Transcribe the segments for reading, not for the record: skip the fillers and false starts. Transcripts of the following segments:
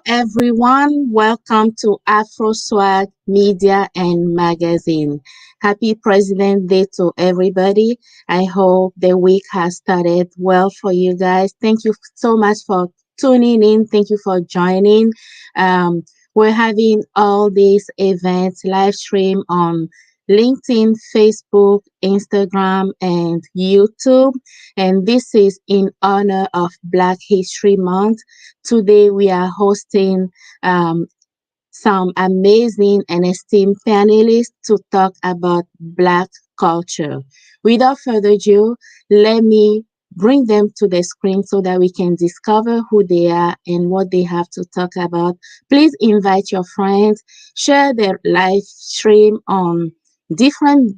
everyone. Welcome to Afros Media and Magazine. Happy President Day to everybody. I hope the week has started well for you guys. Thank you so much for tuning in. Thank you for joining. We're having all these events live stream on LinkedIn, Facebook, Instagram, and YouTube. And this is in honor of Black History Month. Today, we are hosting some amazing and esteemed panelists to talk about Black culture. Without further ado, let me bring them to the screen so that we can discover who they are and what they have to talk about. Please invite your friends, share their live stream on different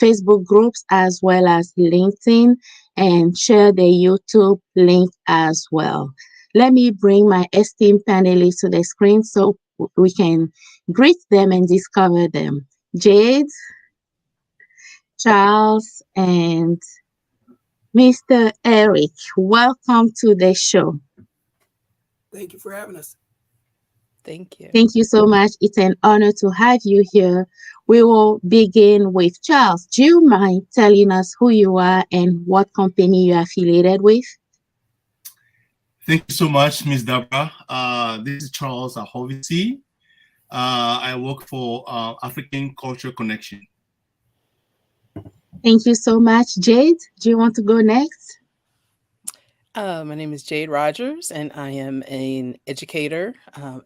Facebook groups as well as LinkedIn, and share the YouTube link as well. Let me bring my esteemed panelists to the screen so we can greet them and discover them. Jade, Charles, and Mr. Eric, welcome to the show. Thank you for having us. Thank you. Thank you so much. It's an honor to have you here. We will begin with Charles. Do you mind telling us who you are and what company you are affiliated with? Thank you so much, Ms. Deborah. This is Charles Ahovissi. I work for African Culture Connection. Thank you so much. Jade, do you want to go next? My name is Jade Rogers, and I am an educator I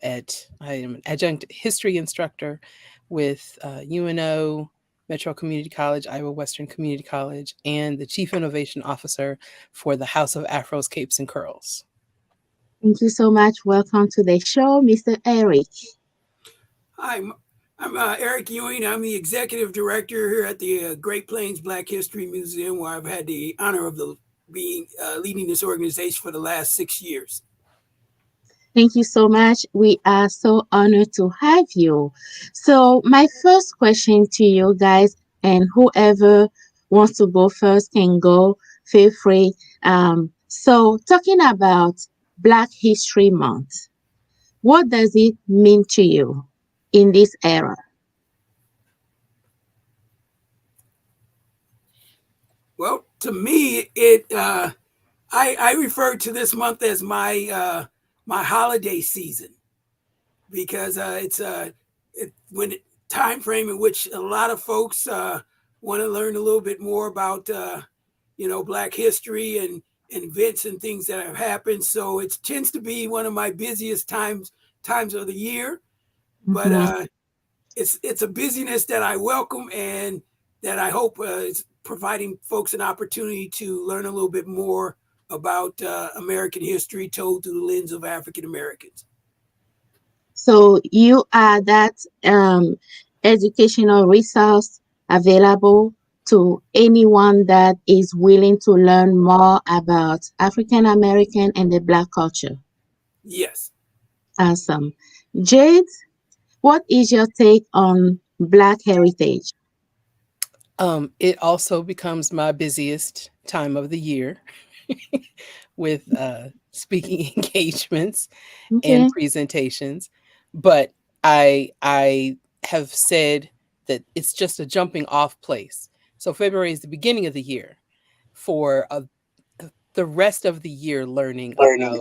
am an adjunct history instructor with UNO, Metro Community College, Iowa Western Community College, and the Chief Innovation Officer for the House of Afros, Capes, and Curls. Thank you so much. Welcome to the show, Mr. Eric. Hi, I'm Eric Ewing. I'm the executive director here at the Great Plains Black History Museum, where I've had the honor of leading this organization for the last 6 years. Thank you so much. We are so honored to have you. So my first question to you guys, and whoever wants to go first can go, feel free. So talking about Black History Month, what does it mean to you in this era? Well, to me, I refer to this month as my holiday season, because it's time frame in which a lot of folks want to learn a little bit more about Black history and events and things that have happened. So it tends to be one of my busiest times of the year, but it's a busyness that I welcome and that I hope is providing folks an opportunity to learn a little bit more about American history told through the lens of African Americans. So you are that educational resource available to anyone that is willing to learn more about African American and the Black culture. Yes. Awesome. Jade, what is your take on Black heritage? It also becomes my busiest time of the year with speaking engagements Okay. and presentations. But I have said that it's just a jumping off place. So February is the beginning of the year for the rest of the year learning about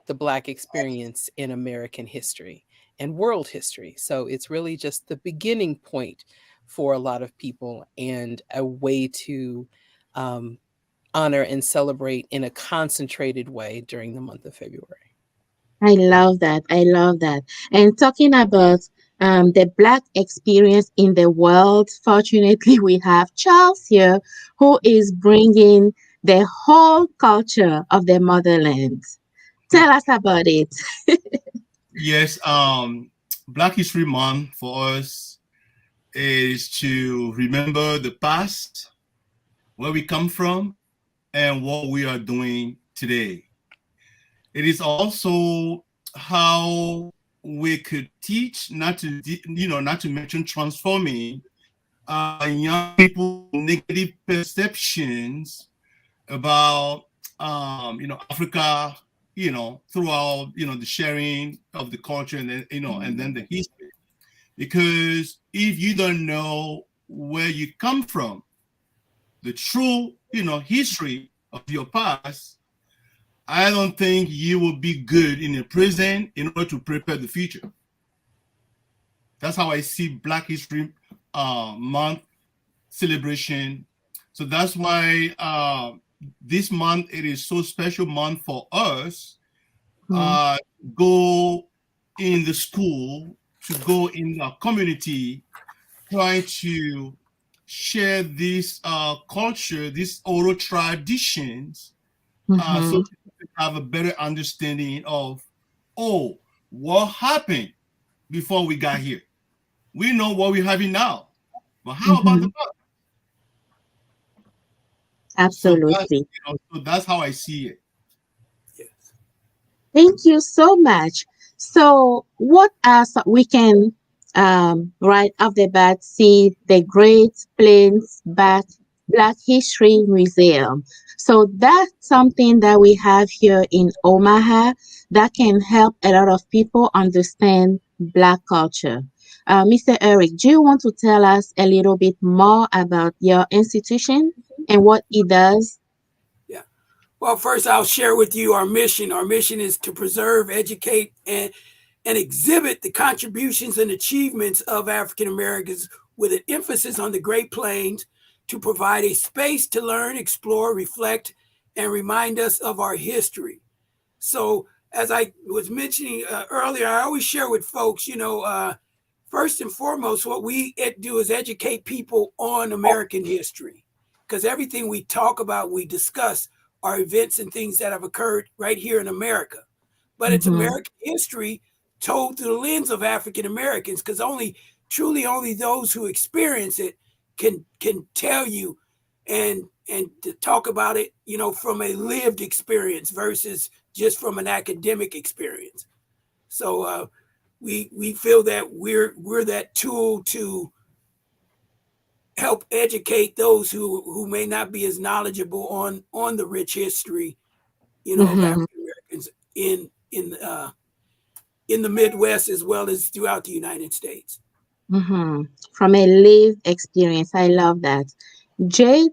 the Black experience in American history and world history. So it's really just the beginning point for a lot of people and a way to honor and celebrate in a concentrated way during the month of February. I love that. I love that. And talking about the Black experience in the world, fortunately, we have Charles here who is bringing the whole culture of the motherland. Tell us about it. Yes, Black History Month for us is to remember the past, where we come from, and what we are doing today. It is also how we could teach, not to mention transforming young people's negative perceptions about Africa throughout, the sharing of the culture, and then, and then the history. Because if you don't know where you come from, the true, history of your past, I don't think you will be good in the present in order to prepare the future. That's how I see Black History Month celebration. So that's why this month, it is so special month for us. Go in the school, to go in our community, try to share this culture, these oral traditions, so people have a better understanding of, what happened before we got here. We know what we're having now, but how about the past? Absolutely. So that's how I see it. Yes. Thank you so much. So, what else we can right off the bat see the Great Plains Black History Museum. So that's something that we have here in Omaha that can help a lot of people understand Black culture. Mr. Eric, do you want to tell us a little bit more about your institution and what it does? Yeah. Well, first I'll share with you our mission. Our mission is to preserve, educate, and exhibit the contributions and achievements of African Americans with an emphasis on the Great Plains, to provide a space to learn, explore, reflect, and remind us of our history. So, as I was mentioning earlier, I always share with folks, first and foremost, what we do is educate people on American history, because everything we talk about, we discuss, are events and things that have occurred right here in America. But it's American history told through the lens of African Americans, because truly only those who experience it can tell you and to talk about it, from a lived experience versus just from an academic experience. So we feel that we're that tool to help educate those who may not be as knowledgeable on the rich history, of African Americans in the Midwest as well as throughout the United States. From a lived experience. I love that. Jade,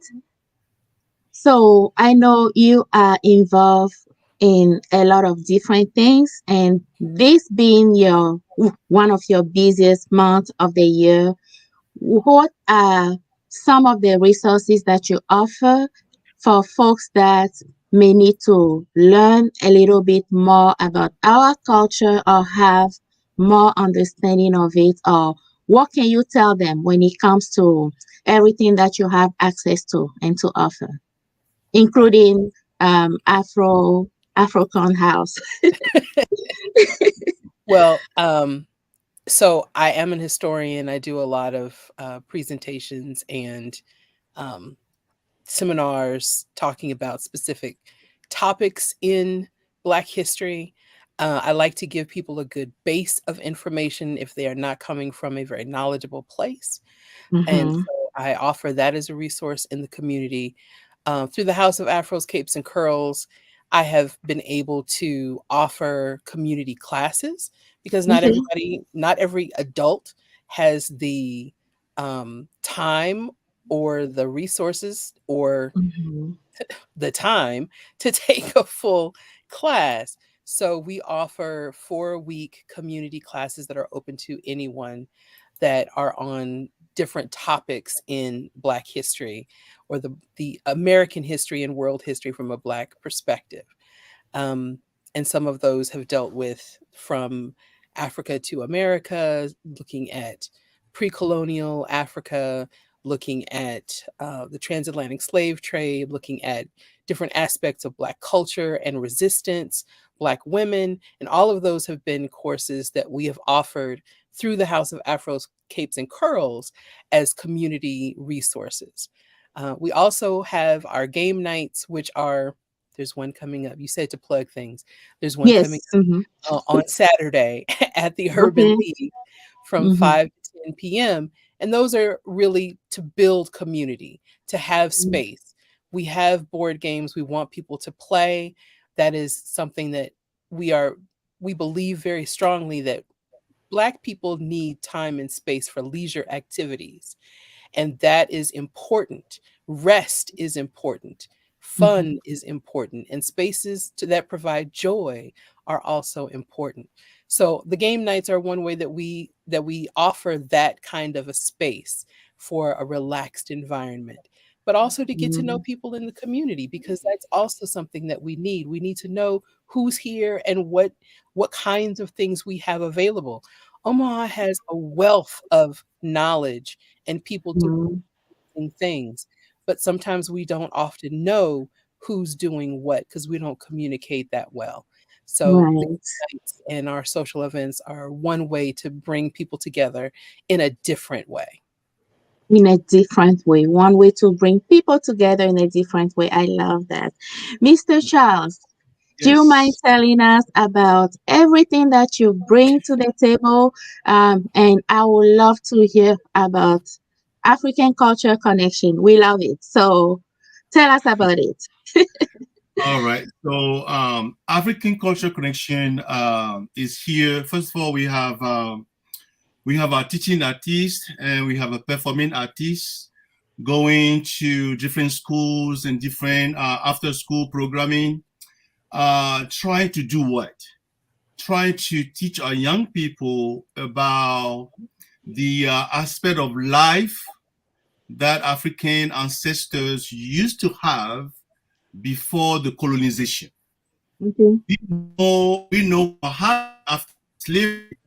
so I know you are involved in a lot of different things, and this being one of your busiest months of the year, what are some of the resources that you offer for folks that may need to learn a little bit more about our culture or have more understanding of it? Or what can you tell them when it comes to everything that you have access to and to offer, including Afrocon House? Well, so I am an historian. I do a lot of presentations and um, seminars talking about specific topics in Black history. I like to give people a good base of information if they are not coming from a very knowledgeable place. And so I offer that as a resource in the community. Through the House of Afros, Capes, and Curls, I have been able to offer community classes, because not every adult has the time or the resources or the time to take a full class. So we offer 4-week community classes that are open to anyone that are on different topics in Black history, or the American history and world history from a Black perspective. And some of those have dealt with from Africa to America, looking at pre-colonial Africa, looking at the transatlantic slave trade, looking at different aspects of Black culture and resistance, Black women, and all of those have been courses that we have offered through the House of Afros, Capes, and Curls as community resources. We also have our game nights, which are, there's one coming up. You said to plug things. There's one coming up on Saturday at the Urban League from 5 to 10 p.m. And those are really to build community, to have space. We have board games we want people to play that is something that we believe very strongly that Black people need time and space for leisure activities. And that is important. Rest is important. Fun is important. And spaces that provide joy are also important. So the game nights are one way that we offer that kind of a space for a relaxed environment, but also to get to know people in the community, because that's also something that we need. We need to know who's here and what kinds of things we have available. Omaha has a wealth of knowledge and people doing things, but sometimes we don't often know who's doing what because we don't communicate that well. So the Right. nights and our social events are one way to bring people together in a different way. In a different way. One way to bring people together in a different way. I love that. Mr. Charles, do you mind Yes. telling us about everything that you bring to the table? And I would love to hear about African Culture Connection. We love it. So tell us about it. All right. So African Culture Connection is here. First of all, we have our teaching artists and we have a performing artist going to different schools and different after school programming. Trying to do what? Trying to teach our young people about the aspect of life that African ancestors used to have before the colonization. Okay. We know what happened after slavery,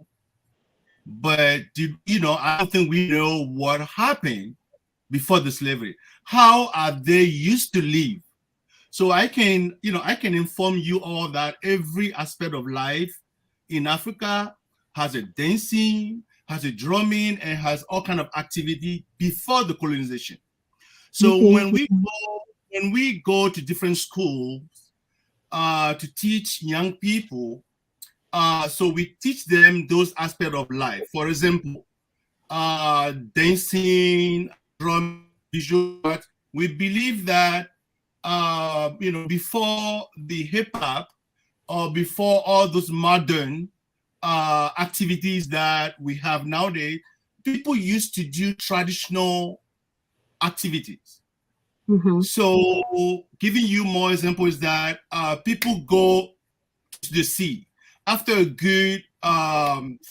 but I don't think we know what happened before the slavery. How are they used to live? So I can inform you all that every aspect of life in Africa has a dancing, has a drumming, and has all kind of activity before the colonization. So Okay. when we go to different schools to teach young people, so we teach them those aspects of life. For example, dancing, drumming, visual art. We believe that before the hip hop or before all those modern activities that we have nowadays, people used to do traditional activities. Mm-hmm. So, giving you more examples that people go to the sea after a good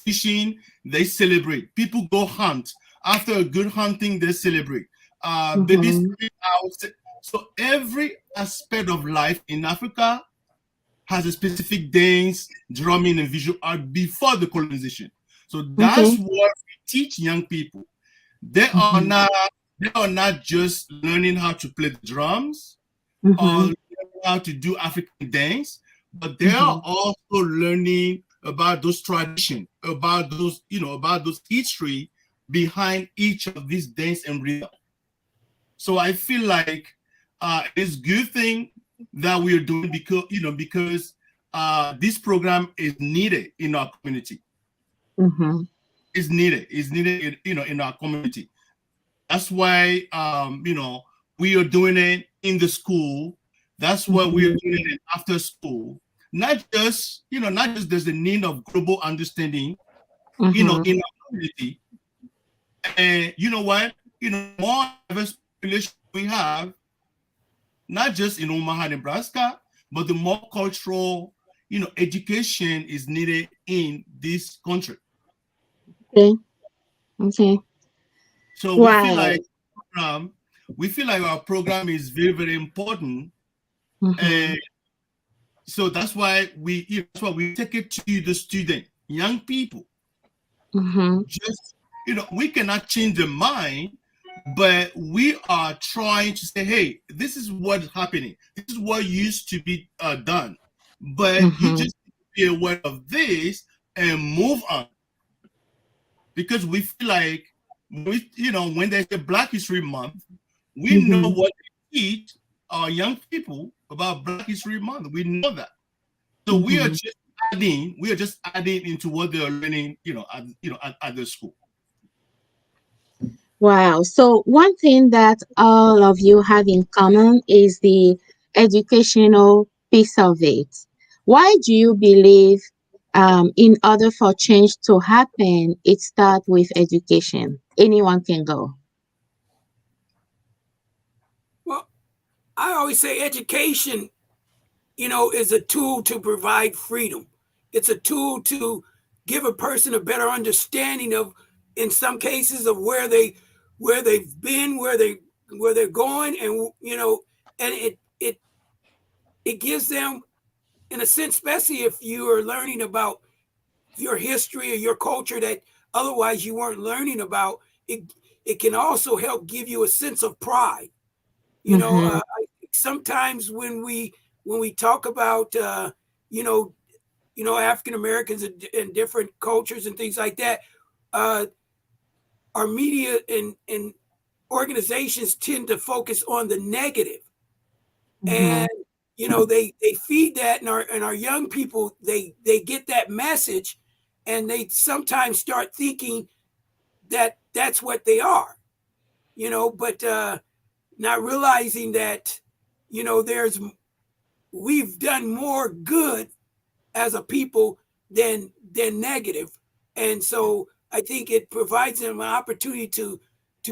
fishing, they celebrate. People go hunt after a good hunting, they celebrate. Babies Mm-hmm. coming out. So every aspect of life in Africa has a specific dance, drumming, and visual art before the colonization. So that's Okay. what we teach young people. They are Mm-hmm. not they are not just learning how to play the drums or Mm-hmm. learning how to do African dance, but they are Mm-hmm. also learning about those traditions, about those history behind each of these dance and rhythm. So I feel like it's a good thing that we are doing because this program is needed in our community. Mm-hmm. It's needed. It's needed in our community. That's why we are doing it in the school. That's why we are Mm-hmm. doing it after school. Not just there's a need of global understanding, Mm-hmm. in our community. And you know what? More diverse population we have, not just in Omaha, Nebraska, but the more cultural, education is needed in this country. Okay. Okay. So Wow. um, we feel like our program is very, very important, Mm-hmm. and so that's why we take it to the student, young people. Mm-hmm. Just we cannot change the mind, but we are trying to say, hey, this is what's happening. This is what used to be done, but you Mm-hmm. just be aware of this and move on, because we feel like when there's a Black History Month, we know Mm-hmm. what to teach our young people about Black History Month. We know that. So Mm-hmm. we are just adding into what they are learning, at the school. Wow. So one thing that all of you have in common is the educational piece of it. Why do you believe, in order for change to happen, it starts with education? Anyone can go. Well, I always say education, is a tool to provide freedom. It's a tool to give a person a better understanding of, in some cases, of where they've been, where they're going, and and it gives them, in a sense, especially if you are learning about your history or your culture that otherwise you weren't learning about. It can also help give you a sense of pride. Mm-hmm. Sometimes when we talk about you know African Americans and different cultures and things like that, uh, our media and organizations tend to focus on the negative, Mm-hmm. and they feed that, and our young people, they get that message, and they sometimes start thinking that that's what they are, but not realizing that there's we've done more good as a people than negative. And so I think it provides them an opportunity to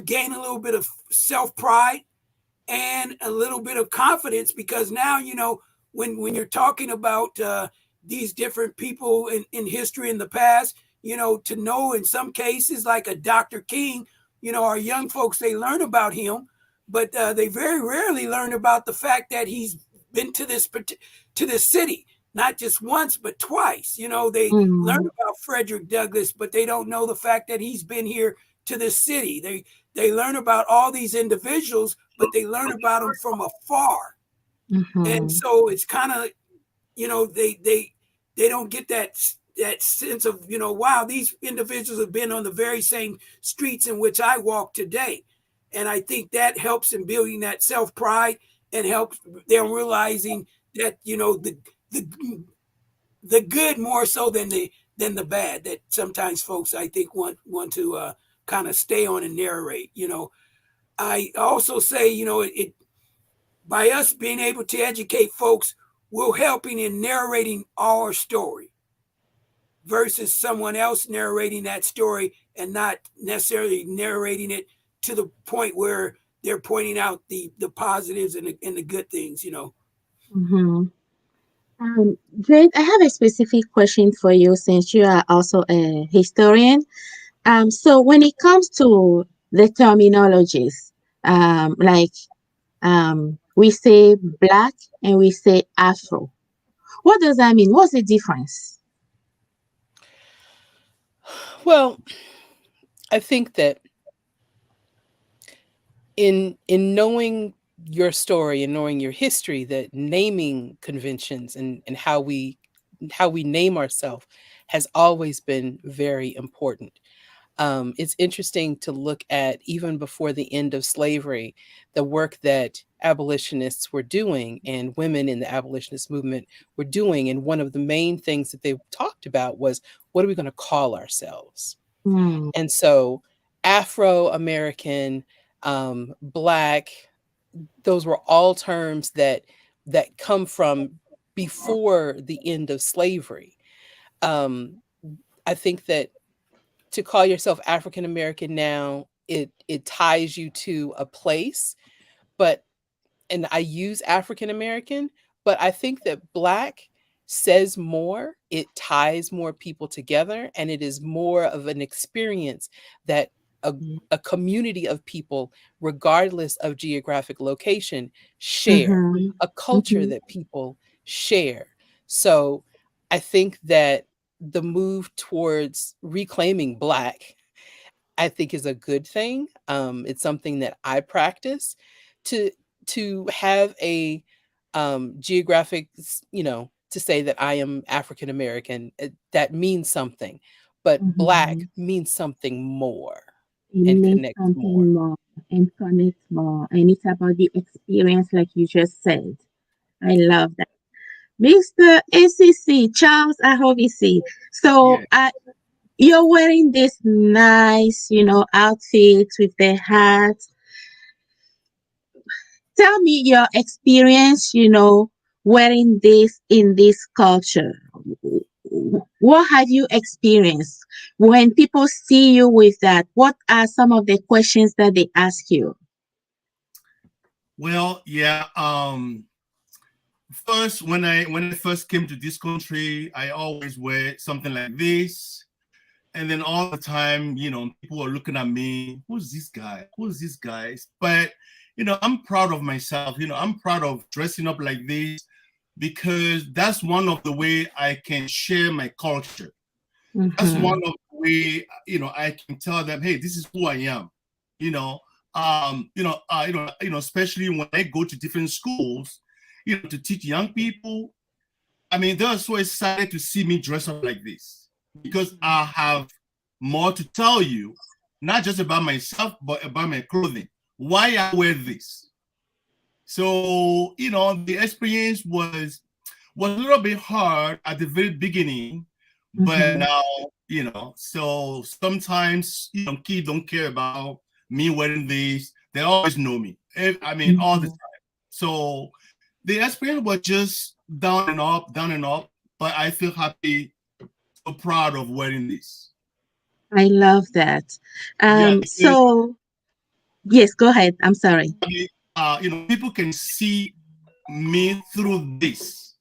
gain a little bit of self pride and a little bit of confidence, because now when you're talking about these different people in history in the past, to know in some cases like a Dr. King, our young folks, they learn about him, but they very rarely learn about the fact that he's been to this city not just once but twice. They learn Mm-hmm. about Frederick Douglass, but they don't know the fact that he's been here to this city. They learn about all these individuals, but they learn about them from afar. And Mm-hmm. so it's kind of, they don't get that sense of, wow, these individuals have been on the very same streets in which I walk today. And I think that helps in building that self pride, and helps them realizing that the the good more so than the bad, that sometimes folks, I think, want to kind of stay on and narrate. I also say, it by us being able to educate folks, we're helping in narrating our story versus someone else narrating that story and not necessarily narrating it to the point where they're pointing out the positives and the good things. Mm-hmm. Jade, I have a specific question for you since you are also a historian. So when it comes to the terminologies, like we say black and we say Afro. What does that mean? What's the difference? Well, I think that in knowing your story and knowing your history, that naming conventions and how we name ourselves has always been very important. It's interesting to look at, even before the end of slavery, the work that abolitionists were doing and women in the abolitionist movement were doing. And one of the main things that they talked about was, what are we going to call ourselves? Hmm. And so Afro American, Black, those were all terms that come from before the end of slavery. Um, I think that to call yourself African American now, it ties you to a place, but and I use African American, but I think that Black says more. It ties more people together, and it is more of an experience that a, a community of people, regardless of geographic location, share, Mm-hmm. a culture Mm-hmm. that people share. So I think that the move towards reclaiming Black, I think, is a good thing. It's something that I practice to have a geographic, to say that I am African American. That means something, but Mm-hmm. Black means something more It and means connects more. something more and connects more. And it's about the experience, like you just said. I love that. Mr. ACC, Charles Ahovissi. So Yeah. you're wearing this nice, outfit with the hat. Tell me your experience, wearing this in this culture? What have you experienced when people see you with that? What are some of the questions that they ask you? Well, yeah. First, when I first came to this country, I always wear something like this. And then all the time, people are looking at me, who's this guy? Who's this guy? But, I'm proud of myself. I'm proud of dressing up like this because that's one of the way I can share my culture. That's Mm-hmm. one of the way, I can tell them, hey, this is who I am. You know, especially when I go to different schools, to teach young people. I mean, they're so excited to see me dress up like this because I have more to tell you, not just about myself, but about my clothing. Why I wear this. So, the experience was a little bit hard at the very beginning, but Mm-hmm. now, so sometimes, kids don't care about me wearing this. They always know me. I mean, all the Mm-hmm. time. So the experience was just down and up, but I feel happy, so proud of wearing this. I love that. Yeah, because So yes, go ahead. I'm sorry. I mean, people can see me through this.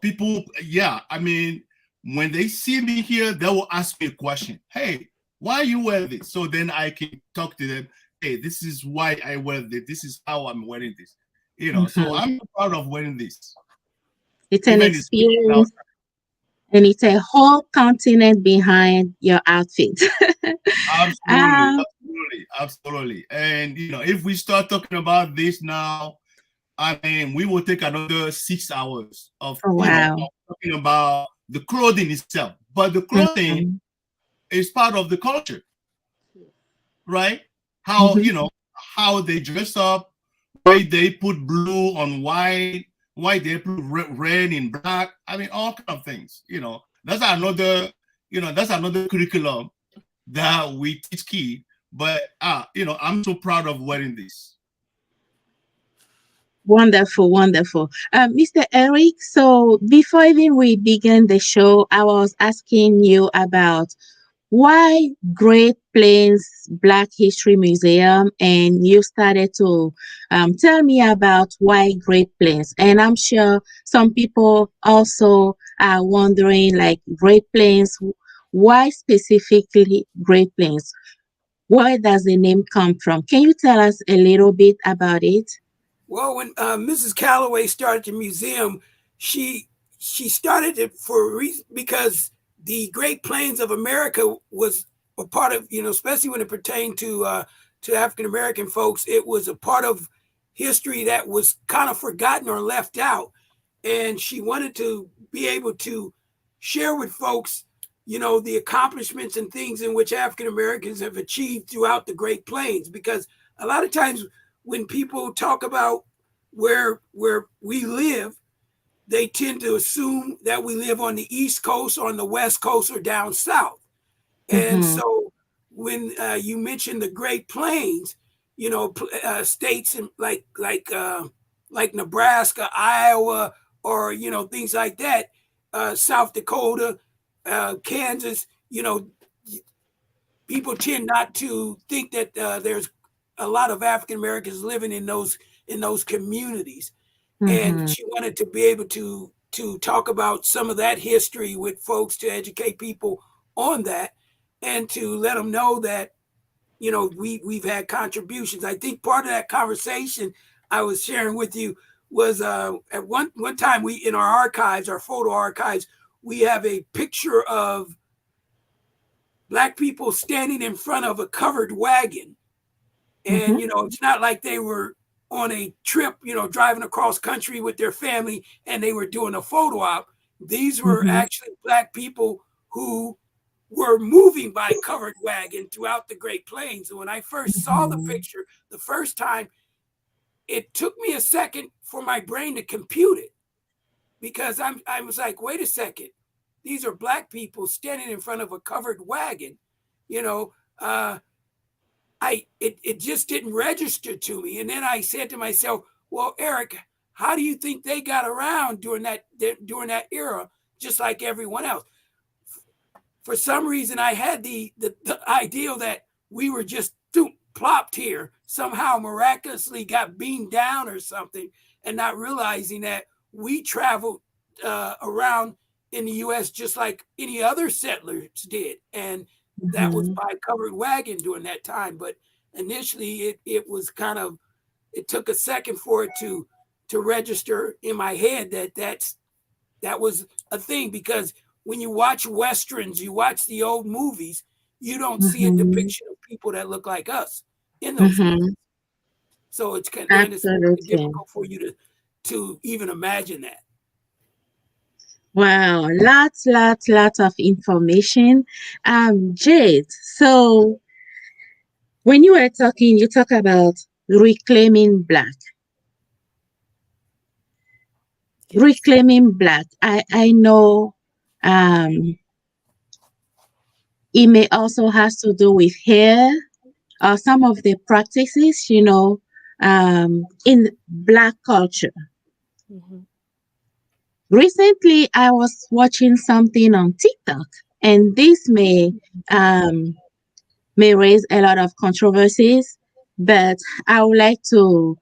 People, yeah, I mean, when they see me here, they will ask me a question. Hey, why you wear this? So then I can talk to them. Hey, this is why I wear this. This is how I'm wearing this. So Mm-hmm. I'm proud of wearing this. It's an Even it's out. experience and it's a whole continent behind your outfit. Absolutely, um, absolutely, absolutely. And if we start talking about this now, I mean, we will take another 6 hours of oh, wow. talking about the clothing itself. But the clothing Mhm. is part of the culture, right? How Mhm. how they dress up, why they put blue on white, why they put red in black. I mean, all kind of things. That's another curriculum that we teach kids. But I'm so proud of wearing this. Wonderful, wonderful. Mr. Eric, so before even we begin the show, I was asking you about why Great Plains Black History Museum, and you started to tell me about why Great Plains. And I'm sure some people also are wondering, like, Great Plains, why specifically Great Plains? Where does the name come from? Can you tell us a little bit about it? Well, when Mrs. Calloway started the museum, she she started it for a reason because the Great Plains of America was a part of, especially when it pertained to African American folks, it was a part of history that was kind of forgotten or left out, and she wanted to be able to share with folks, the accomplishments and things in which African Americans have achieved throughout the Great Plains, because a lot of times when people talk about where we live, they tend to assume that we live on the East Coast, on the West Coast, or down south. And Mm-hmm. so when you mention the Great Plains, states like Nebraska, Iowa, or things like that, South Dakota, Kansas, people tend not to think that there's a lot of African Americans living in those communities, and Mm-hmm. she wanted to be able to talk about some of that history with folks to educate people on that, and to let them know that we've had contributions. I think part of that conversation I was sharing with you was at one time we in our archives, our photo archives, we have a picture of black people standing in front of a covered wagon. And, Mm-hmm. it's not like they were on a trip, driving across country with their family and they were doing a photo op. These were Mm-hmm. actually black people who were moving by covered wagon throughout the Great Plains. And when I first saw the Mm-hmm. picture the first time, it took me a second for my brain to compute it, because I was like, wait a second, these are black people standing in front of a covered wagon. You know, uh, it just didn't register to me. And then I said to myself, well, Eric, how do you think they got around during that era, just like everyone else? For some reason, I had the ideal that we were just plopped here, somehow miraculously got beamed down or something, and not realizing that we traveled around in the U.S. just like any other settlers did, and that was Mhm. by covered wagon during that time. But initially, it was kind of, it took a second for it to register in my head that was a thing, because when you watch westerns, you watch the old movies, you don't see a Mhm. depiction of people that look like us in those movies. Mhm. So it's then it's Absolutely. difficult for you to even imagine that. Wow, lots of information. Jade, so when you were talking, you talk about reclaiming black. Yes. Reclaiming black. I know um it may also has to do with hair or some of the practices, in black culture. Hmm. Recently, I was watching something on TikTok, and this um, may raise a lot of controversies, but I would like to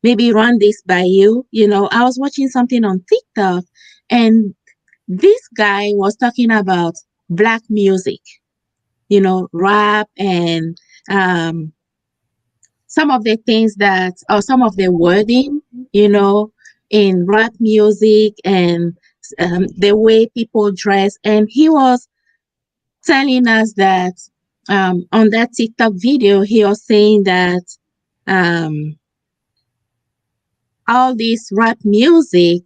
maybe run this by you. I was watching something on TikTok, and this guy was talking about black music, rap and um, some of the things that, or some of the wording, in rap music and the way people dress. And he was telling us that on that TikTok video, he was saying that um, all this rap music,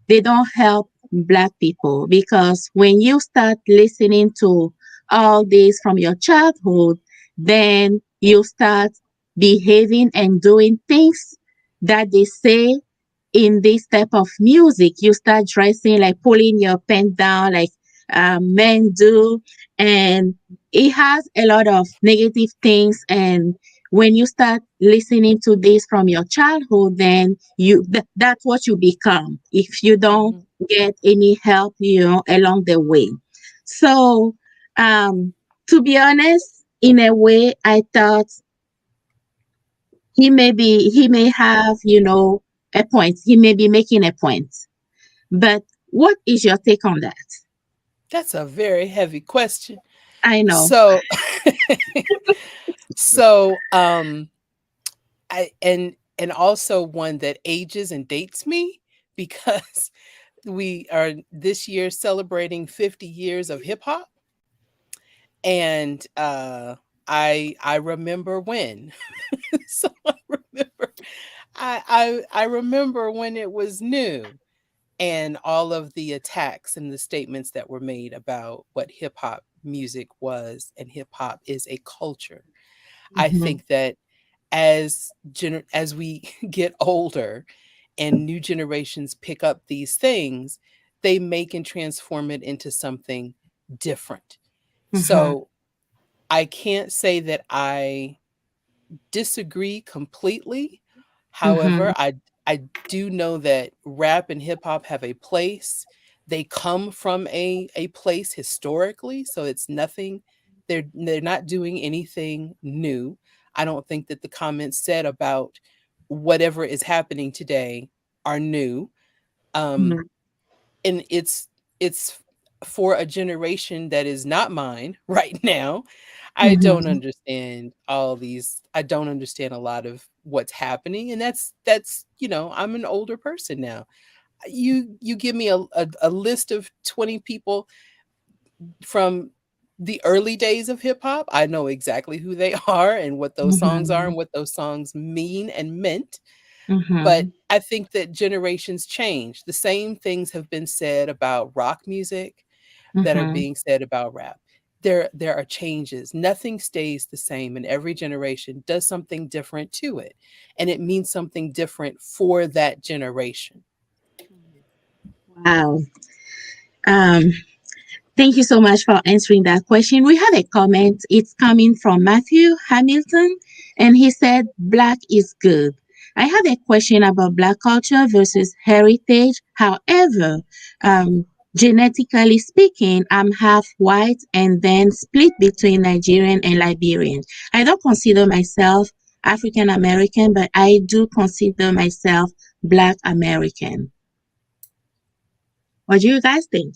they don't help black people, because when you start listening to all this from your childhood, then you start behaving and doing things that they say in this type of music. You start dressing like pulling your pants down like men do, and it has a lot of negative things. And when you start listening to this from your childhood, then that's what you become if you don't Hmm. get any help, along the way. So, um, to be honest, in a way, I thought he may have, a point. He may be making a point. But what is your take on that? That's a very heavy question. I know. So, so I and also one that ages and dates me because we are this year celebrating 50 years of hip hop, and I remember when. So I remember when it was new, and all of the attacks and the statements that were made about what hip hop music was, and hip hop is a culture. I Mm-hmm. think that as we get older and new generations pick up these things, they make and transform it into something different. Mm-hmm. So I can't say that I disagree completely. Mm-hmm. However, I do know that rap and hip hop have a place. They come from a place historically, so it's nothing. They're not doing anything new. I don't think that the comments said about whatever is happening today are new. Um, and it's for a generation that is not mine right now. I don't Mm-hmm. understand all these. I don't understand a lot of what's happening, and that's I'm an older person now. You give me a list of 20 people from the early days of hip hop, I know exactly who they are and what those songs are Mm-hmm. and what those songs mean and meant. But Mm-hmm. I think that generations change. The same things have been said about rock music that are Mm-hmm. being said about rap. There are changes. Nothing stays the same, and every generation does something different to it. And it means something different for that generation. Wow. Um, Thank you so much for answering that question. We have a comment. It's coming from Matthew Hamilton, and he said, "Black is good. I had a question about Black culture versus heritage. However, genetically speaking, I'm half white and then split between Nigerian and Liberian. I don't consider myself African American, but I do consider myself Black American. What do you guys think?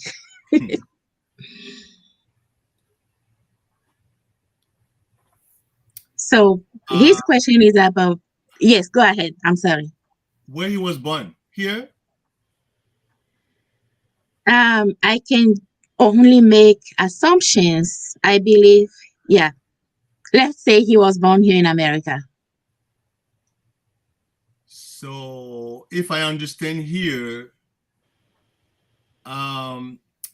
So his question is about, yes, go ahead. I'm sorry. Where he was born? Here? I can only make assumptions. I believe, yeah. Let's say he was born here in America. So if I understand here,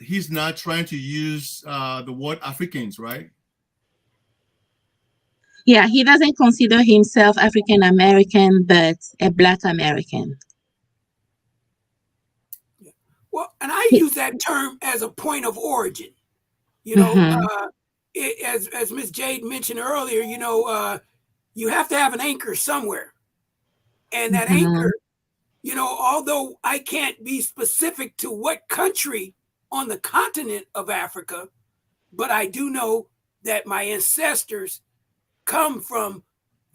he's not trying to use the word Africans, right? Yeah, he doesn't consider himself African American, but a Black American. Well, and I use that term as a point of origin. You know, as Miss Jade mentioned earlier, you have to have an anchor somewhere. And that anchor, although I can't be specific to what country on the continent of Africa, but I do know that my ancestors come from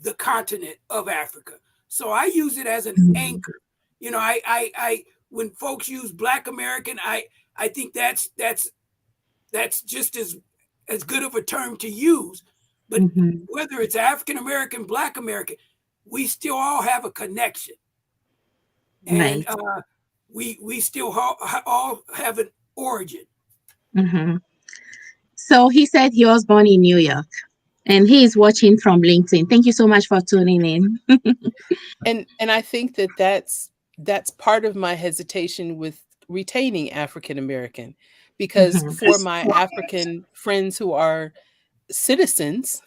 the continent of Africa. So I use it as an anchor. I when folks use Black American, I think that's just as good of a term to use. But whether it's African American, Black American, we still all have a connection, and we still all have an origin. So he said he was born in New York, and he is watching from LinkedIn. Thank you so much for tuning in. And I think that's part of my hesitation with retaining African American, because for my African friends who are citizens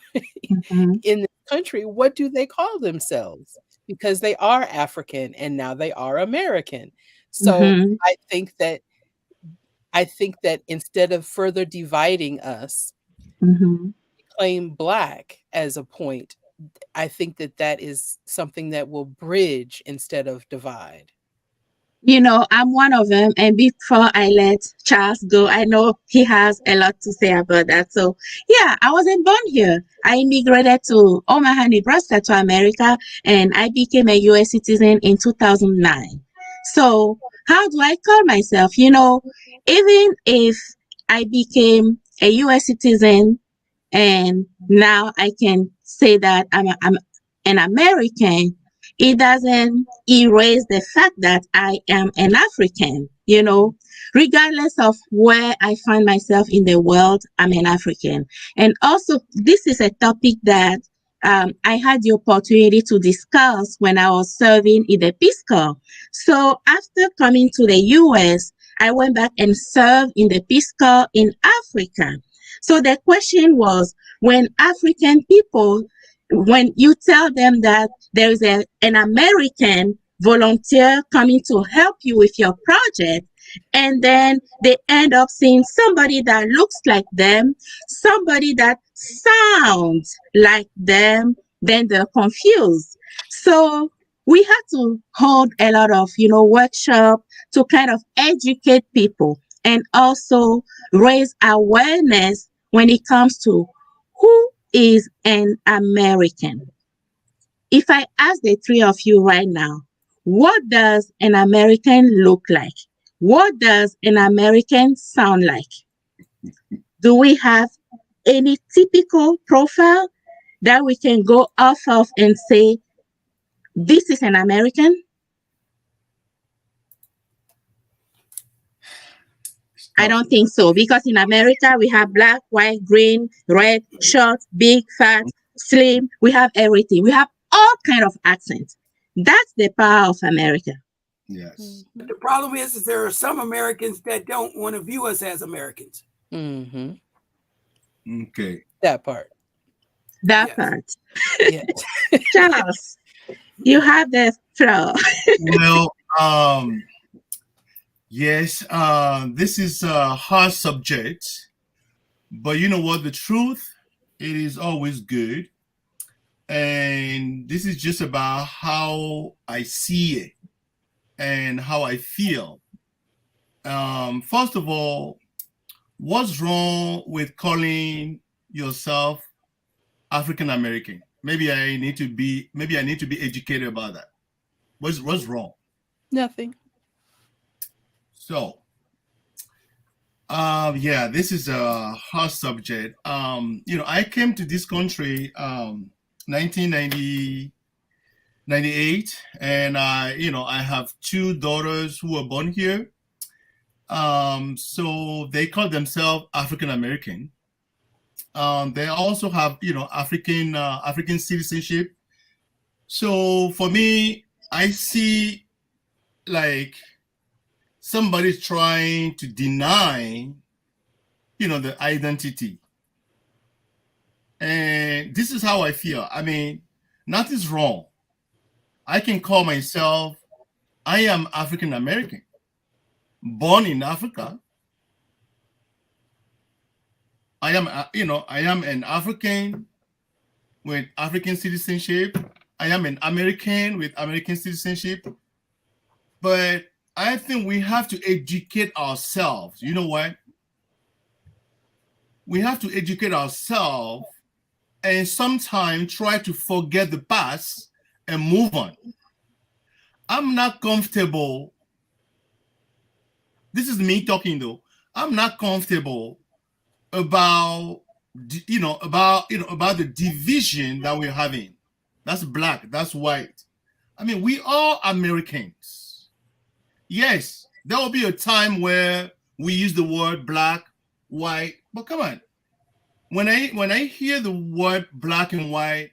in the country, what do they call themselves? Because they are African and now they are American. So I think that instead of further dividing us, claim Black as a point. I think that is something that will bridge instead of divide. I'm one of them. And before I let Charles go, I know he has a lot to say about that. So, yeah, I wasn't born here. I immigrated to Omaha, Nebraska to America, and I became a U.S. citizen in 2009. So, how do I call myself? Even if I became a U.S. citizen and now I can say that I'm an American, it doesn't erase the fact that I am an African. Regardless of where I find myself in the world, I'm an African. And also, this is a topic that I had the opportunity to discuss when I was serving in the Peace Corps. So after coming to the US, I went back and served in the Peace Corps in Africa. So the question was, when African people, when you tell them that there is an American volunteer coming to help you with your project, and then they end up seeing somebody that looks like them, somebody that sounds like them, then they're confused. So we had to hold a lot of, workshop to kind of educate people and also raise awareness when it comes to who is an American. If I ask the three of you right now, what does an American look like? What does an American sound like? Do we have any typical profile that we can go off of and say, this is an American? I don't think so, because in America, we have black, white, green, red, short, big, fat, slim. We have everything. We have all kind of accents. That's the power of America. Yes. But the problem is there are some Americans that don't want to view us as Americans. Okay. That part. Yes. Charles, you have the floor. Well, yes, this is a hard subject, but you know what? The truth, it is always good. And this is just about how I see it and how I feel. First of all, what's wrong with calling yourself African American? Maybe I need to be educated about that. What's wrong? Nothing. So, yeah, this is a hot subject. I came to this country 1998, and I have two daughters who were born here. So they call themselves African American. They also have, African citizenship. So for me, I see like somebody's trying to deny, the identity. And this is how I feel. I mean, nothing's wrong. I can call myself, I am African American, born in Africa. I am an African with African citizenship. I am an American with American citizenship. But I think we have to educate ourselves. You know what? We have to educate ourselves and sometimes try to forget the past and move on. I'm not comfortable. This is me talking though. I'm not comfortable about the division that we're having. That's black, that's white. I mean, we are Americans. Yes, there will be a time where we use the word black, white, but come on. When I hear the word black and white,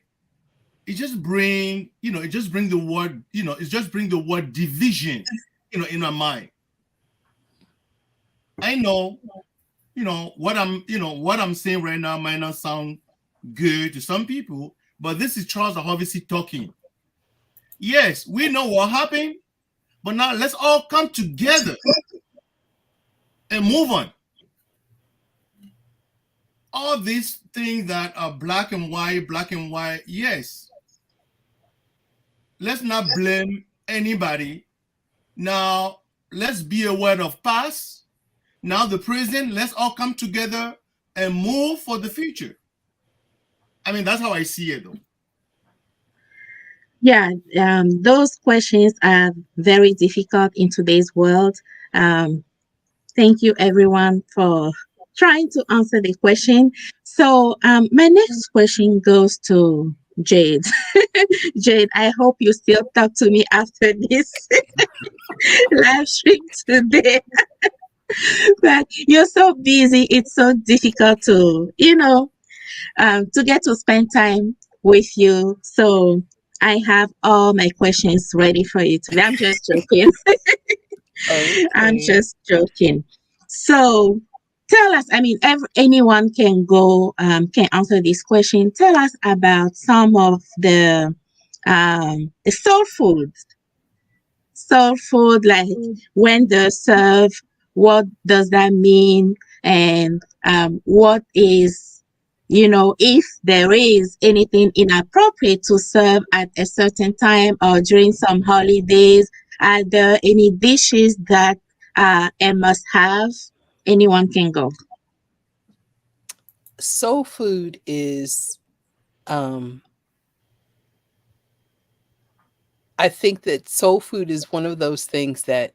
it just bring the word division, in my mind. I know, what I'm saying right now might not sound good to some people, but this is Charles Ahovissi talking. Yes, we know what happened, but now let's all come together and move on. All these things that are black and white, yes. Let's not blame anybody. Now, let's be aware of past. Now, the present, let's all come together and move for the future. I mean, that's how I see it, though. Yeah, those questions are very difficult in today's world. Thank you, everyone, for trying to answer the question. So, my next question goes to Jade. Jade, I hope you still talk to me after this live stream today. But you're so busy, it's so difficult to get to spend time with you. So I have all my questions ready for you today. I'm just joking. Okay. I'm just joking. So tell us, I mean, anyone can can answer this question. Tell us about some of the soul foods. Soul food, like when they serve, what does that mean? And what is, if there is anything inappropriate to serve at a certain time or during some holidays, are there any dishes that a must have? Anyone can go. Soul food is, I think that soul food is one of those things that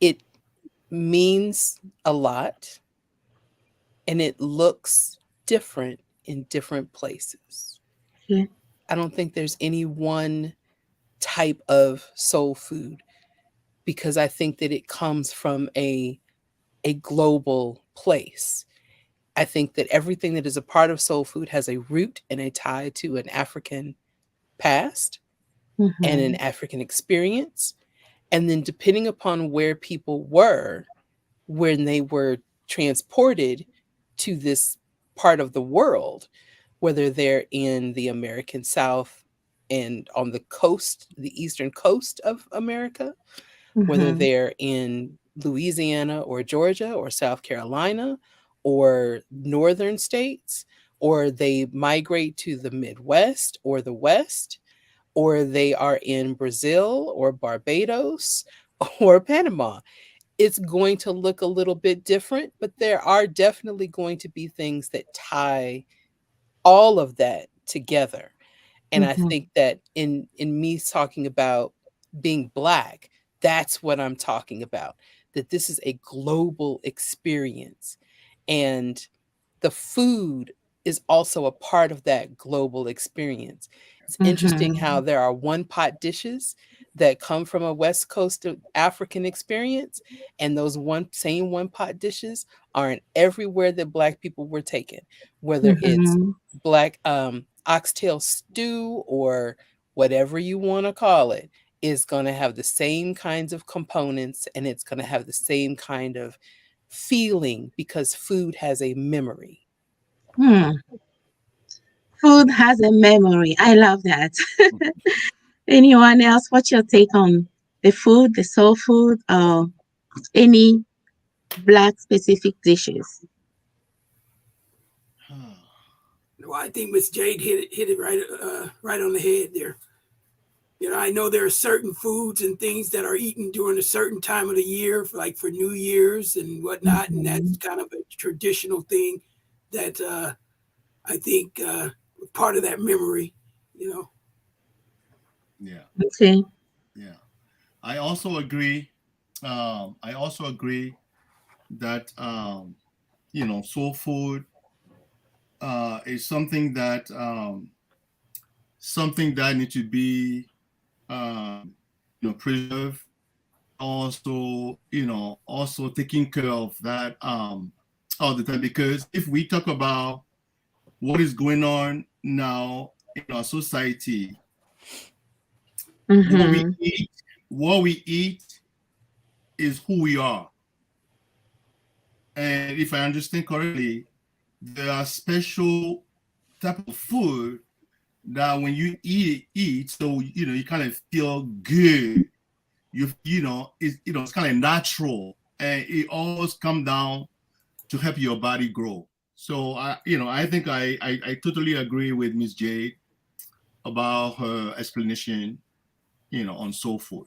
it means a lot and it looks different in different places. Yeah. I don't think there's any one type of soul food because I think that it comes from a global place. I think that everything that is a part of soul food has a root and a tie to an African past and an African experience. And then depending upon where people were when they were transported to this part of the world, whether they're in the American South and on the coast, the eastern coast of America, whether they're in Louisiana or Georgia or South Carolina or northern states, or they migrate to the Midwest or the West, or they are in Brazil or Barbados or Panama. It's going to look a little bit different, but there are definitely going to be things that tie all of that together. And I Mm-hmm. think that in me talking about being Black, that's what I'm talking about. That this is a global experience, and the food is also a part of that global experience. It's interesting Mm-hmm. how there are one pot dishes that come from a West Coast of African experience, and those one pot dishes aren't everywhere that Black people were taken, whether it's Mm-hmm. Black oxtail stew or whatever you want to call it, is going to have the same kinds of components, and it's going to have the same kind of feeling because food has a memory. Hmm. Food has a memory. I love that. Anyone else? What's your take on the food, the soul food, or any Black specific dishes? Well, I think Miss Jade hit it right right on the head there. I know there are certain foods and things that are eaten during a certain time of the year, like for New Year's and whatnot, and Mm-hmm. that's kind of a traditional thing that I think part of that memory. You know, Yeah, Okay. yeah. I also agree. I also agree that soul food is something that need to be preserved, also also taking care of that all the time, because if we talk about what is going on now in our society, what we Mm-hmm. eat what we eat is who we are. And if I understand correctly, there are special type of food that when you eat, so you kind of feel good. It's kind of natural, and it always come down to help your body grow. So I think I totally agree with Miss Jade about her explanation, on soul food.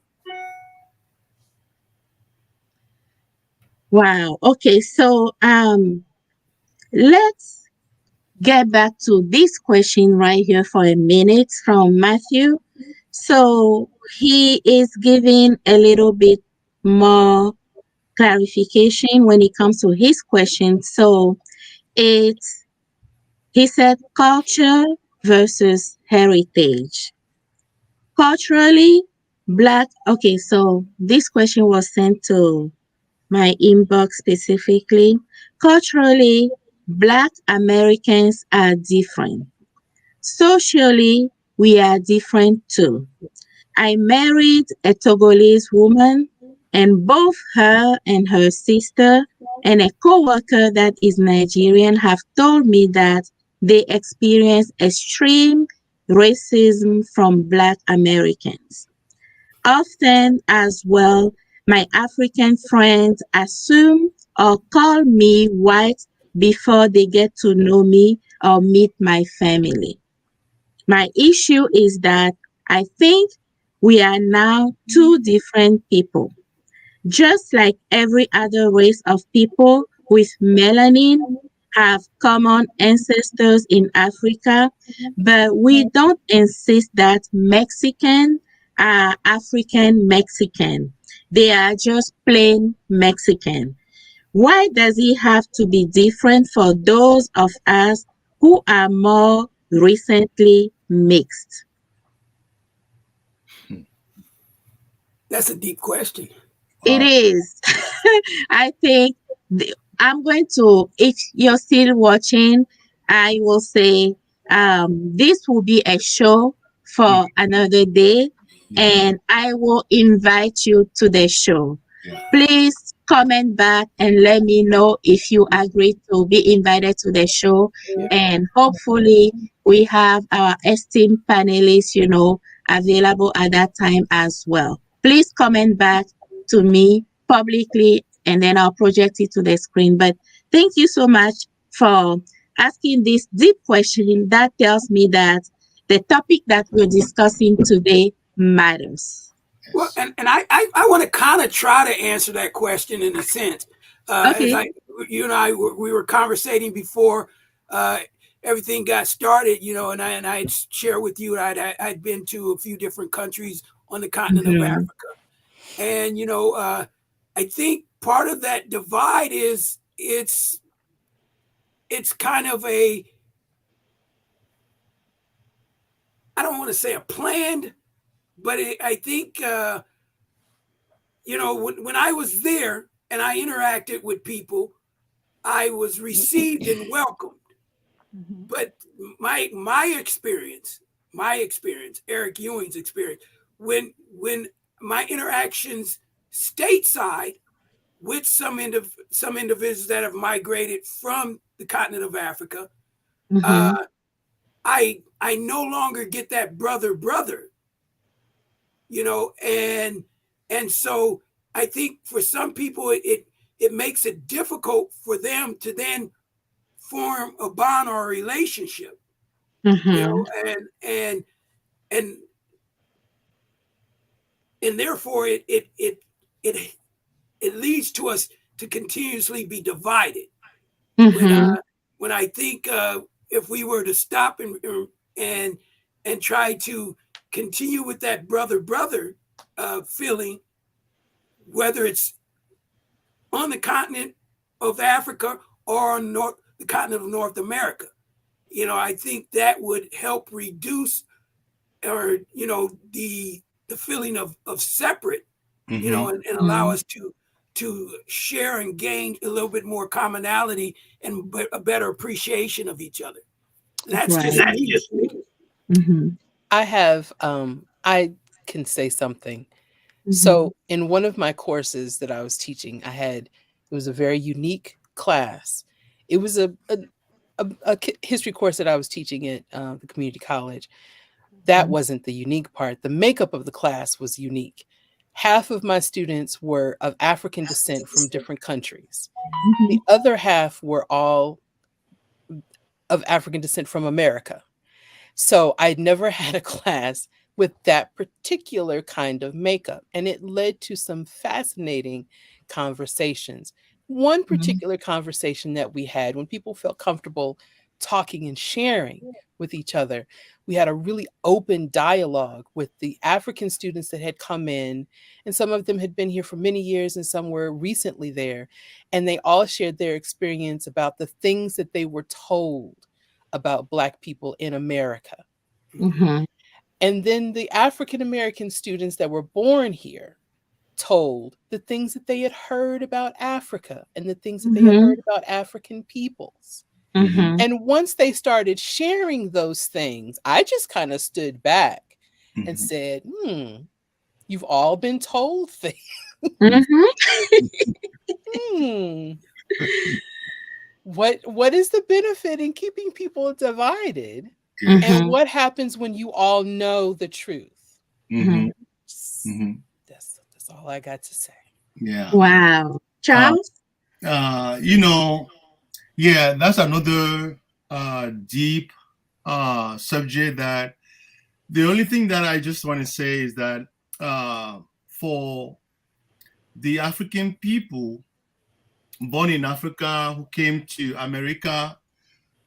Wow. Okay. So let's get back to this question right here for a minute from Matthew. So he is giving a little bit more clarification when it comes to his question. So it's he said culture versus heritage. Culturally, Black. Okay, so this question was sent to my inbox specifically. Culturally, Black Americans are different. Socially, we are different too. I married a Togolese woman, and both her and her sister and a coworker that is Nigerian have told me that they experience extreme racism from Black Americans. Often as well, my African friends assume or call me white before they get to know me or meet my family. My issue is that I think we are now two different people. Just like every other race of people with melanin have common ancestors in Africa, but we don't insist that Mexican are African Mexican. They are just plain Mexican. Why does it have to be different for those of us who are more recently mixed? that's a deep question. It Wow. is. I think I'm going to, if you're still watching, I will say this will be a show Mm, for another day, yeah, and I will invite you to the show. yeah, Please comment back and let me know if you agree to be invited to the show. Yeah. And hopefully, we have our esteemed panelists, available at that time as well. Please comment back to me publicly and then I'll project it to the screen. But thank you so much for asking this deep question, that tells me that the topic that we're discussing today matters. Well, and I want to kind of try to answer that question in a sense. As Okay. you and I, we were conversating before uh, everything got started, and I had shared with you that I'd been to a few different countries on the continent of Mm-hmm. Africa. And, I think part of that divide is it's kind of I don't want to say a planned, but I think, when I was there and I interacted with people, I was received and welcomed. Mm-hmm. But my experience, Eric Ewing's experience, when my interactions stateside with some individuals that have migrated from the continent of Africa, Mm-hmm. uh, I no longer get that brother, and so I think for some people it makes it difficult for them to then form a bond or a relationship, Mm-hmm. and and and therefore it it leads to us to continuously be divided. When Mm-hmm. when I think if we were to stop and and try to continue with that brother feeling, whether it's on the continent of Africa or on the continent of North America, I think that would help reduce or the feeling of separate, Mm-hmm. and allow us to share and gain a little bit more commonality and a better appreciation of each other. And that's Right. just me. Mm-hmm. I can say something. Mm-hmm. So in one of my courses that I was teaching, it was a very unique class. It was a history course that I was teaching at the community college. That wasn't the unique part. The makeup of the class was unique. Half of my students were of African descent from different countries. Mm-hmm. The other half were all of African descent from America. So I'd never had a class with that particular kind of makeup. And it led to some fascinating conversations. One particular conversation that we had when people felt comfortable talking and sharing with each other, we had a really open dialogue with the African students that had come in. And some of them had been here for many years and some were recently there. And they all shared their experience about the things that they were told about Black people in America. Mm-hmm. And then the African American students that were born here told the things that they had heard about Africa and the things that they had Mm-hmm. heard about African peoples. Mm-hmm. Mm-hmm. And once they started sharing those things, I just kind of stood back and Mm-hmm. said, you've all been told things. Mm-hmm. Hmm. What is the benefit in keeping people divided? Yes. And Mm-hmm. what happens when you all know the truth? Mm-hmm. S- Mm-hmm. That's all I got to say. Yeah. Wow. Uh, Charles? you know, yeah, that's another deep subject that the only thing that I just want to say is that for the African people born in Africa who came to America,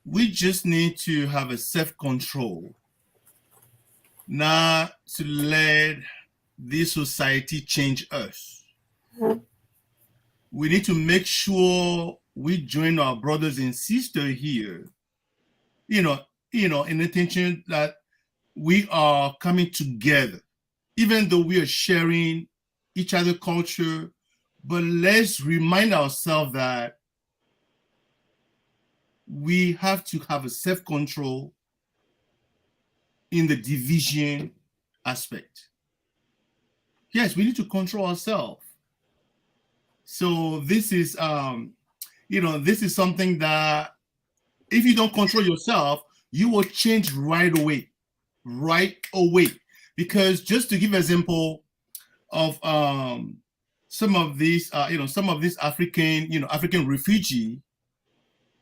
we just need to have a self-control, not to let this society change us. We need to make sure we join our brothers and sisters here, you know, in intention that we are coming together, even though we are sharing each other culture, but let's remind ourselves that we have to have a self-control in the division aspect. Yes, we need to control ourselves. So this is this is something that if you don't control yourself, you will change right away. Right away. Because just to give an example of some of these African refugee,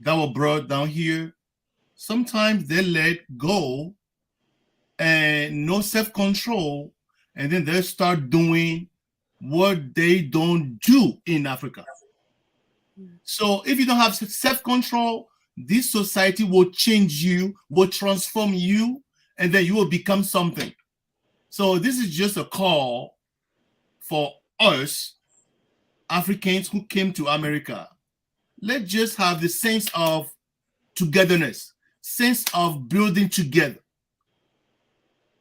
that were brought down here, sometimes they let go and no self-control, and then they start doing what they don't do in Africa. So if you don't have self-control, this society will change you, will transform you, and then you will become something. So this is just a call for us Africans who came to America. Let's just have the sense of togetherness, sense of building together.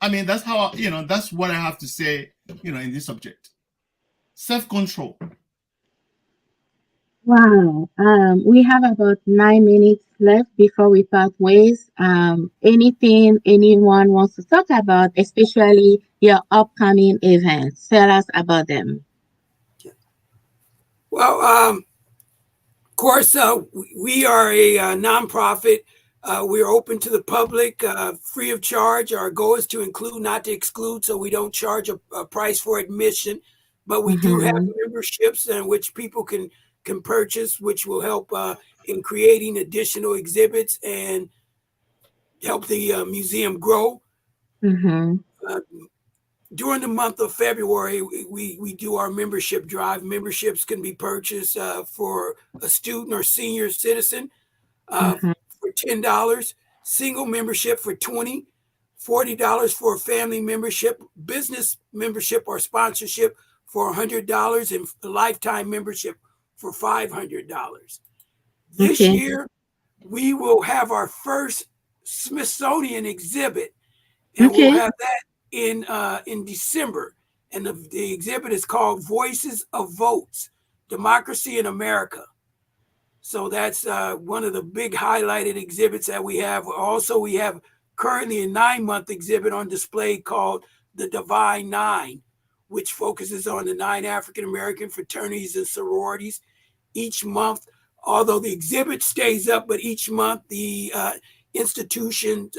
I mean, that's how, that's what I have to say, in this subject. Self-control. Wow. We have about 9 minutes left before we part ways. Anything anyone wants to talk about, especially your upcoming events? Tell us about them. Well, of course, we are a nonprofit. We're open to the public, free of charge. Our goal is to include, not to exclude, so we don't charge a price for admission. But we do have memberships in which people can purchase, which will help in creating additional exhibits and help the museum grow. During the month of February, we do our membership drive. Memberships can be purchased for a student or senior citizen for $10, single membership for $20, $40 for a family membership, business membership or sponsorship for $100, and a lifetime membership for $500. This year, we will have our first Smithsonian exhibit, and we'll have that in December. And the exhibit is called Voices of Votes, Democracy in America. So that's one of the big highlighted exhibits that we have. Also, we have currently a 9-month exhibit on display called The Divine Nine, which focuses on the 9 African-American fraternities and sororities. Each month, although the exhibit stays up, but each month the institution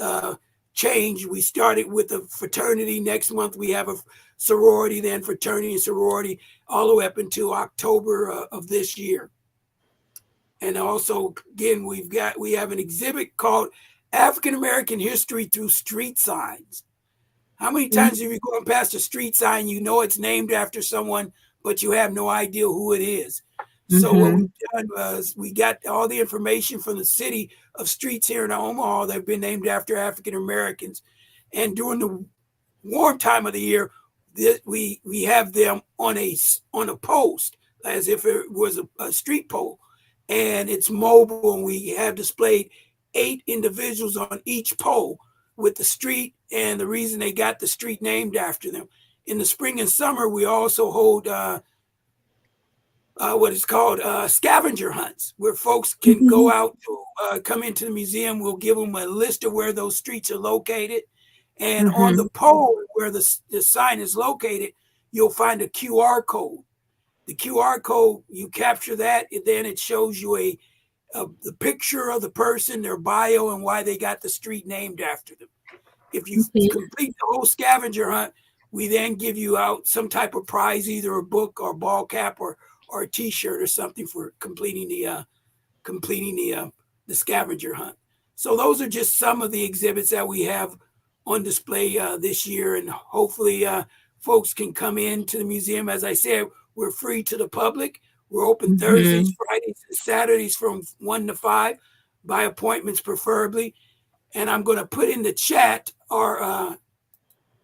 change. We started with a fraternity. Next month, we have a sorority, then fraternity and sorority, all the way up until October of this year. And also, again, we have an exhibit called African American History Through Street Signs. How many times have you gone past a street sign, you know it's named after someone, but you have no idea who it is? So what we've done was we got all the information from the city of streets here in Omaha that have been named after African Americans. And during the warm time of the year, we have them on a post, as if it was a street pole. And it's mobile, and we have displayed 8 individuals on each pole with the street and the reason they got the street named after them. In the spring and summer, we also hold what is called scavenger hunts, where folks can go out to come into the museum. We'll give them a list of where those streets are located. And on the pole where the sign is located, you'll find a QR code. The QR code, you capture that, and then it shows you the picture of the person, their bio, and why they got the street named after them. If you complete the whole scavenger hunt, we then give you out some type of prize, either a book or ball cap or a T-shirt or something for completing the scavenger hunt. So those are just some of the exhibits that we have on display this year, and hopefully folks can come into the museum. As I said, we're free to the public. We're open Thursdays, Fridays, and Saturdays from 1 to 5, by appointments preferably. And I'm going to put in the chat our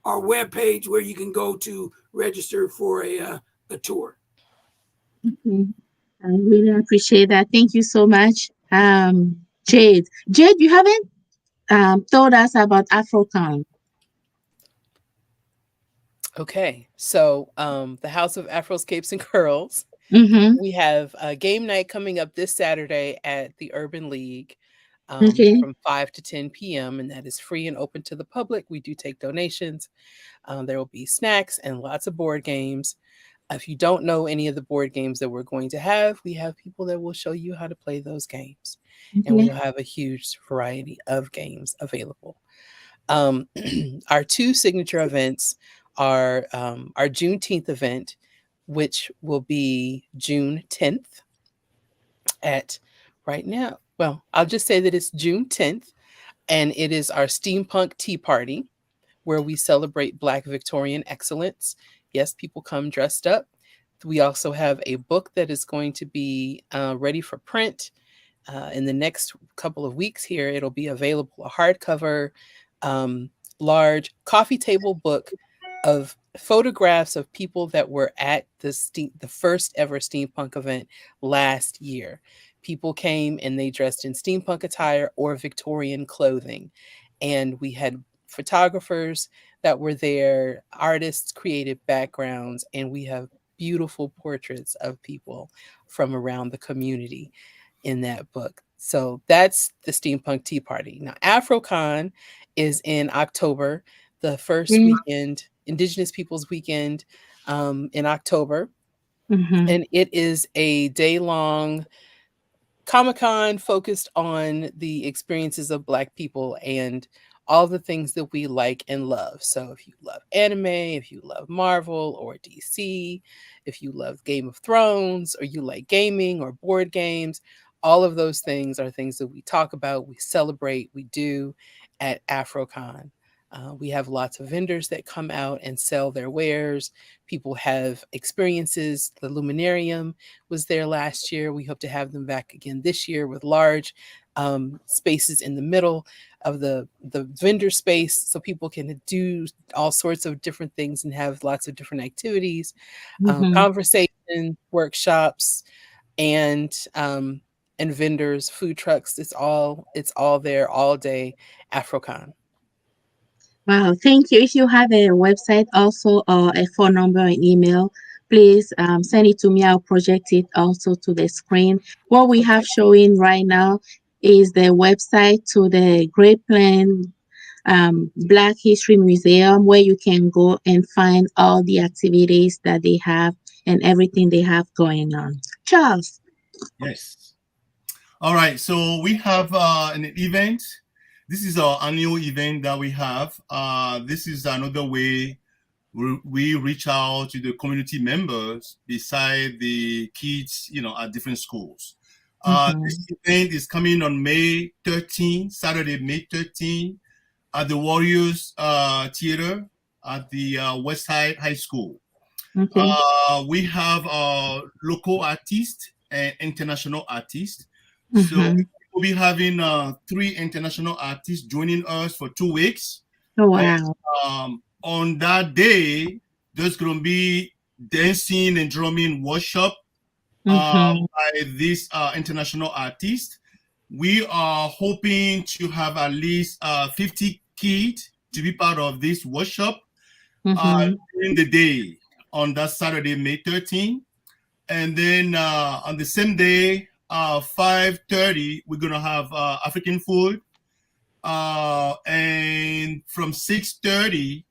webpage where you can go to register for a tour. I really appreciate that. Thank you so much. Jade, you haven't told us about AfroCon. Okay, so the House of Afros, Capes, and Curls. We have a game night coming up this Saturday at the Urban League from 5 to 10 p.m. and that is free and open to the public. We do take donations. There will be snacks and lots of board games. If you don't know any of the board games that we're going to have, we have people that will show you how to play those games. And we'll have a huge variety of games available. Our 2 signature events are our Juneteenth event, which will be June 10th at right now. Well, I'll just say that it's June 10th, and it is our steampunk tea party where we celebrate Black Victorian excellence. Yes, people come dressed up. We also have a book that is going to be ready for print in the next couple of weeks here. It'll be available, a hardcover, um, large coffee table book of photographs of people that were at the first ever steampunk event last year. People came and they dressed in steampunk attire or Victorian clothing. And we had photographers that were there, artists created backgrounds, and we have beautiful portraits of people from around the community in that book. So that's the Steampunk Tea Party. Now, AfroCon is in October, the first Mm-hmm. weekend, Indigenous Peoples Weekend in October. Mm-hmm. And it is a day-long Comic-Con focused on the experiences of Black people and all the things that we like and love. So if you love anime, if you love Marvel or DC, if you love Game of Thrones, or you like gaming or board games, all of those things are things that we talk about, we celebrate, we do at AfroCon. We have lots of vendors that come out and sell their wares. People have experiences. The Luminarium was there last year. We hope to have them back again this year with large spaces in the middle of the vendor space so people can do all sorts of different things and have lots of different activities, Mm-hmm. conversation, workshops, and vendors, food trucks. It's all there all day. AfroCon. Wow, thank you. If you have a website also or a phone number and email, please send it to me. I'll project it also to the screen. What we have Okay. showing right now is the website to the Great Plain Black History Museum, where you can go and find all the activities that they have and everything they have going on. Charles. Yes. All right. So we have an event. This is our annual event that we have. This is another way we reach out to the community members beside the kids, at different schools. This Mm-hmm. event is coming on May 13, Saturday, May 13, at the Warriors Theater at the West Side High School. Okay. We have local artists and international artists. So Mm-hmm. we'll be having 3 international artists joining us for 2 weeks. Oh, And wow. on that day, there's going to be dancing and drumming workshop Mm-hmm. by this international artist. We are hoping to have at least 50 kids to be part of this workshop Mm-hmm. during the day on that Saturday, May 13th. And then on the same day, 5:30, we're going to have African food. And from 6:30,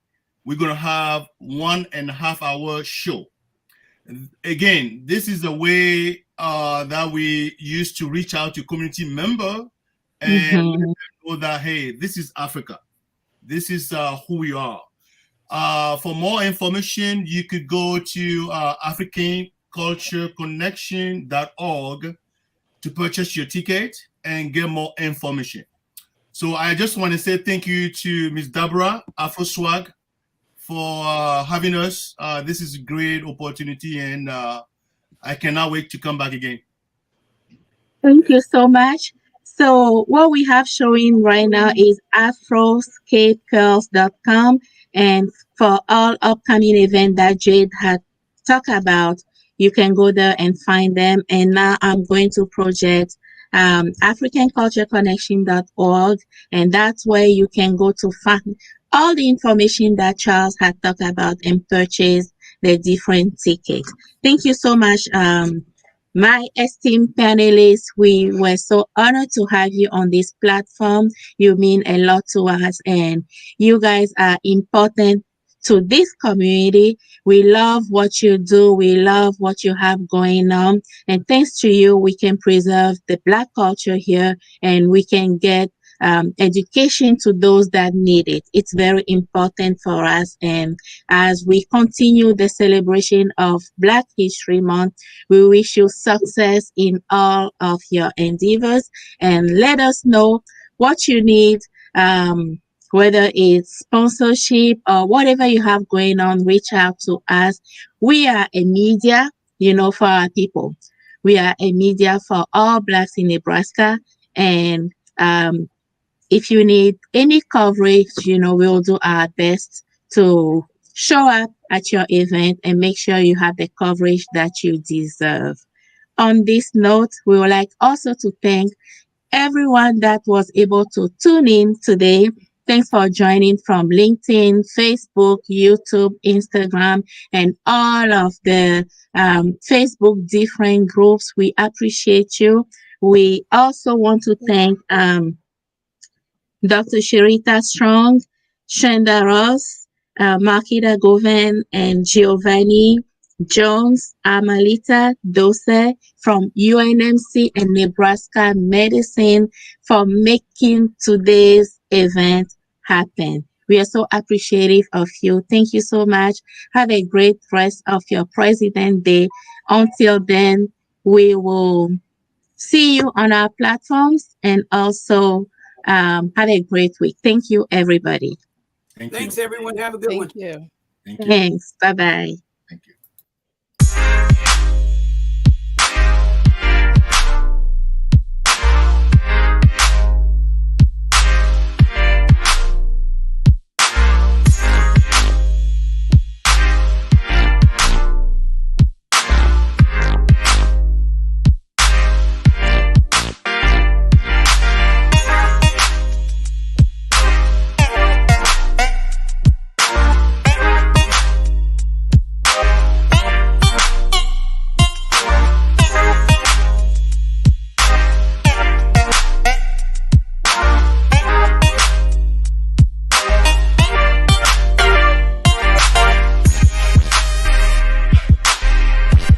we're going to have 1.5 hour show. Again, this is a way that we use to reach out to community member and let them Mm-hmm. know that, hey, this is Africa. This is who we are. For more information, you could go to africancultureconnection.org to purchase your ticket and get more information. So I just want to say thank you to Ms. Deborah Afro Swag for having us. This is a great opportunity, and I cannot wait to come back again. Thank you so much. So what we have showing right now is afroscapepearls.com, and for all upcoming events that Jade had talked about, you can go there and find them. And now I'm going to project africancultureconnection.org, and that's where you can go to find all the information that Charles had talked about and purchase the different tickets. Thank you so much, my esteemed panelists. We were so honored to have you on this platform. You mean a lot to us, and you guys are important to this community. We love what you do. We love what you have going on. And thanks to you, we can preserve the Black culture here, and we can get education to those that need it. It's very important for us. And as we continue the celebration of Black History Month, we wish you success in all of your endeavors, and let us know what you need. Whether it's sponsorship or whatever you have going on, reach out to us. We are a media, for our people. We are a media for all Blacks in Nebraska. And if you need any coverage, we'll do our best to show up at your event and make sure you have the coverage that you deserve. On this note, we would like also to thank everyone that was able to tune in today. Thanks for joining from LinkedIn, Facebook, YouTube, Instagram, and all of the Facebook different groups. We appreciate you. We also want to thank Dr. Sherita Strong, Shanda Ross, Marquita Govan, and Giovanni Jones, Amalita Dose from UNMC and Nebraska Medicine for making today's event happen. We are so appreciative of you. Thank you so much. Have a great rest of your President Day. Until then, we will see you on our platforms, and also have a great week. Thank you, everybody. Thank Thanks, you. everyone. Have a good one. Thank you. Thank you. Thanks. Bye-bye.